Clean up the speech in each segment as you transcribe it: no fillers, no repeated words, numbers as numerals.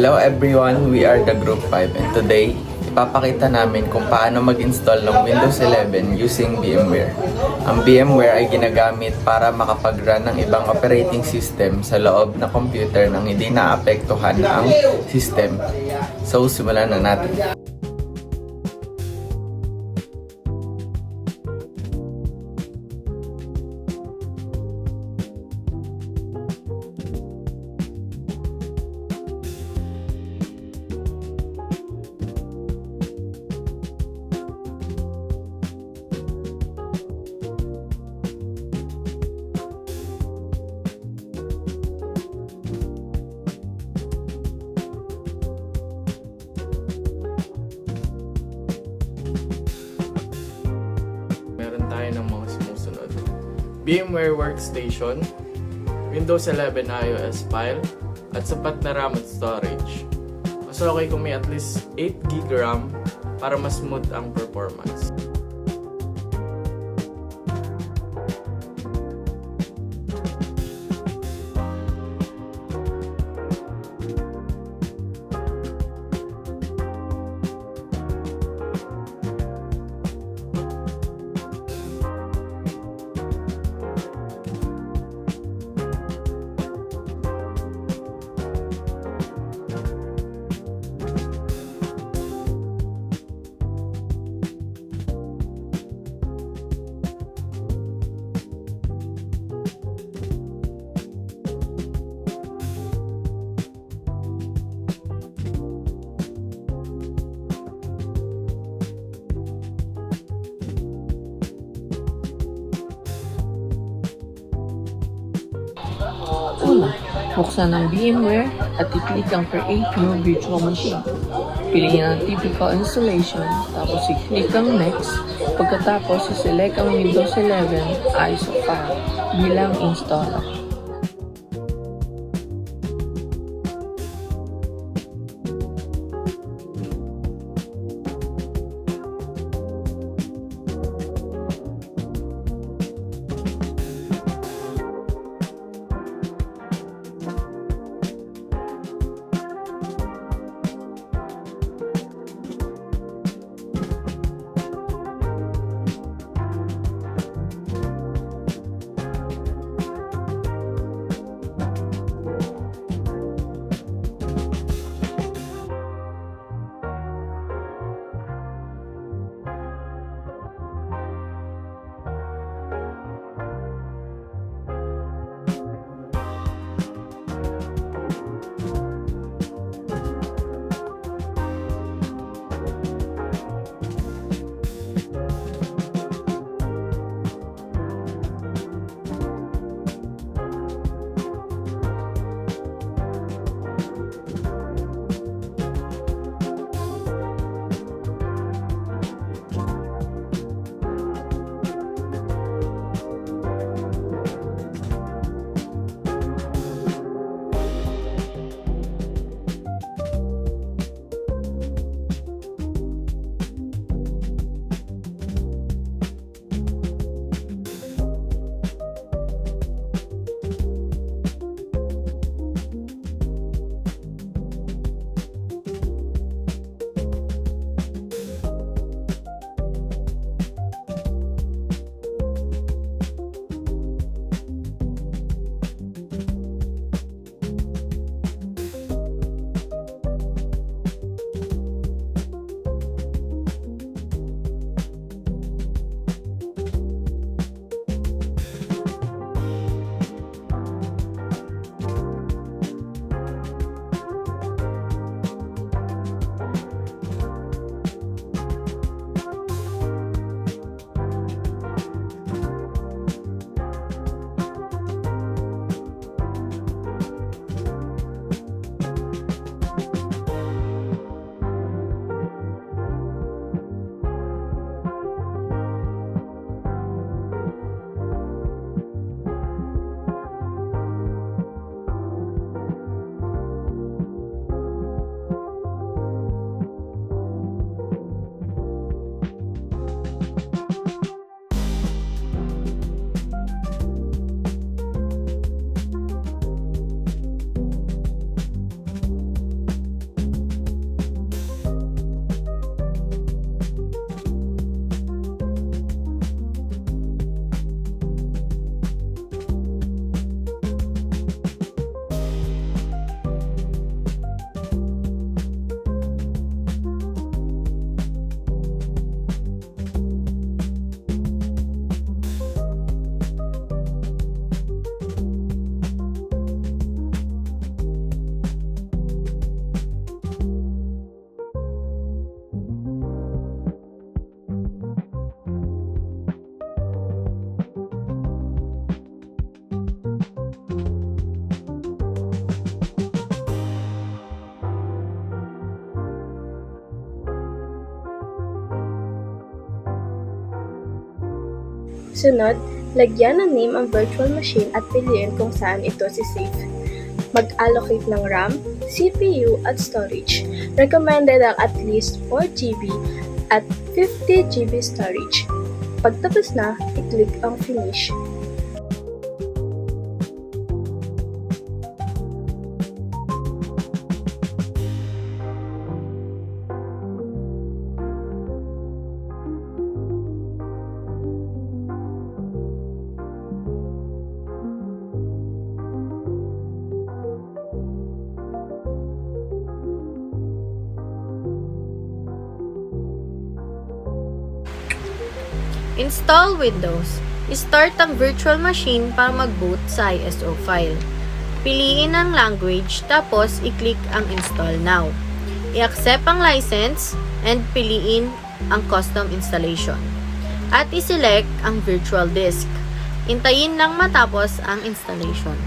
Hello everyone, we are the Group 5 and today, ipapakita namin kung paano mag-install ng Windows 11 using VMware. Ang VMware ay ginagamit para makapag-run ng ibang operating system sa loob ng computer nang hindi naapektuhan ang system. So, simulan na natin. Tayo ng mga sumusunod: VMware Workstation, Windows 11 iOS file, at sapat na RAM at storage. Mas okay kung may at least 8GB RAM para mas smooth ang performance. Una, buksan ang VMware at i-click ang Create New Virtual Machine. Piliin ang typical installation, tapos i-click ang Next. Pagkatapos, i-select ang Windows 11 ISO file bilang installer. Sunod, lagyan ng name ang virtual machine at piliin kung saan ito si-save. Mag-allocate ng RAM, CPU at storage. Recommended ang at least 4GB at 50GB storage. Pagtapos na, i-click ang Finish. Install Windows. Start ang virtual machine para mag-boot sa ISO file. Piliin ang language, tapos i-click ang Install Now. I-accept ang license and piliin ang custom installation. At i-select ang virtual disk. Hintayin lang matapos ang installation.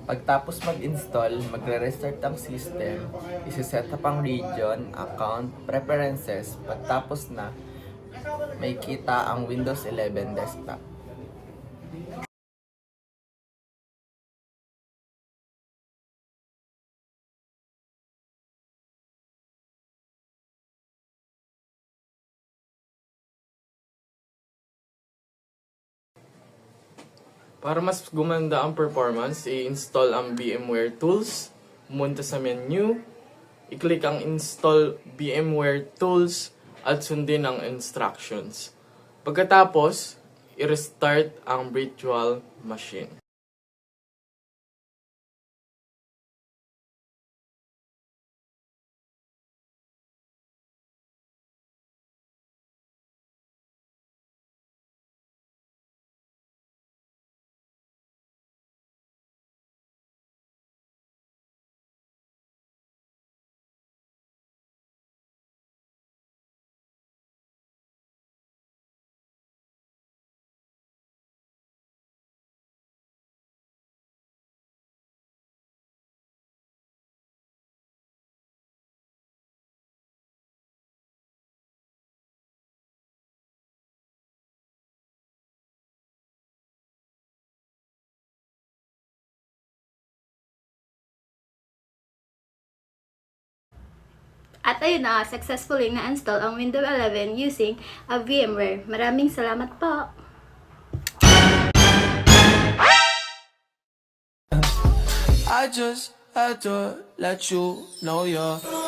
Pagtapos mag-install, magre-restart ang system, isi-set up ang region, account, preferences, pagtapos na, may kita ang Windows 11 desktop. Para mas gumanda ang performance, i-install ang VMware Tools, pumunta sa menu, i-click ang Install VMware Tools at sundin ang instructions. Pagkatapos, i-restart ang virtual machine. At ayun na, successfully na-install ang Windows 11 using a VMware. Maraming salamat po! I just had to let you know you're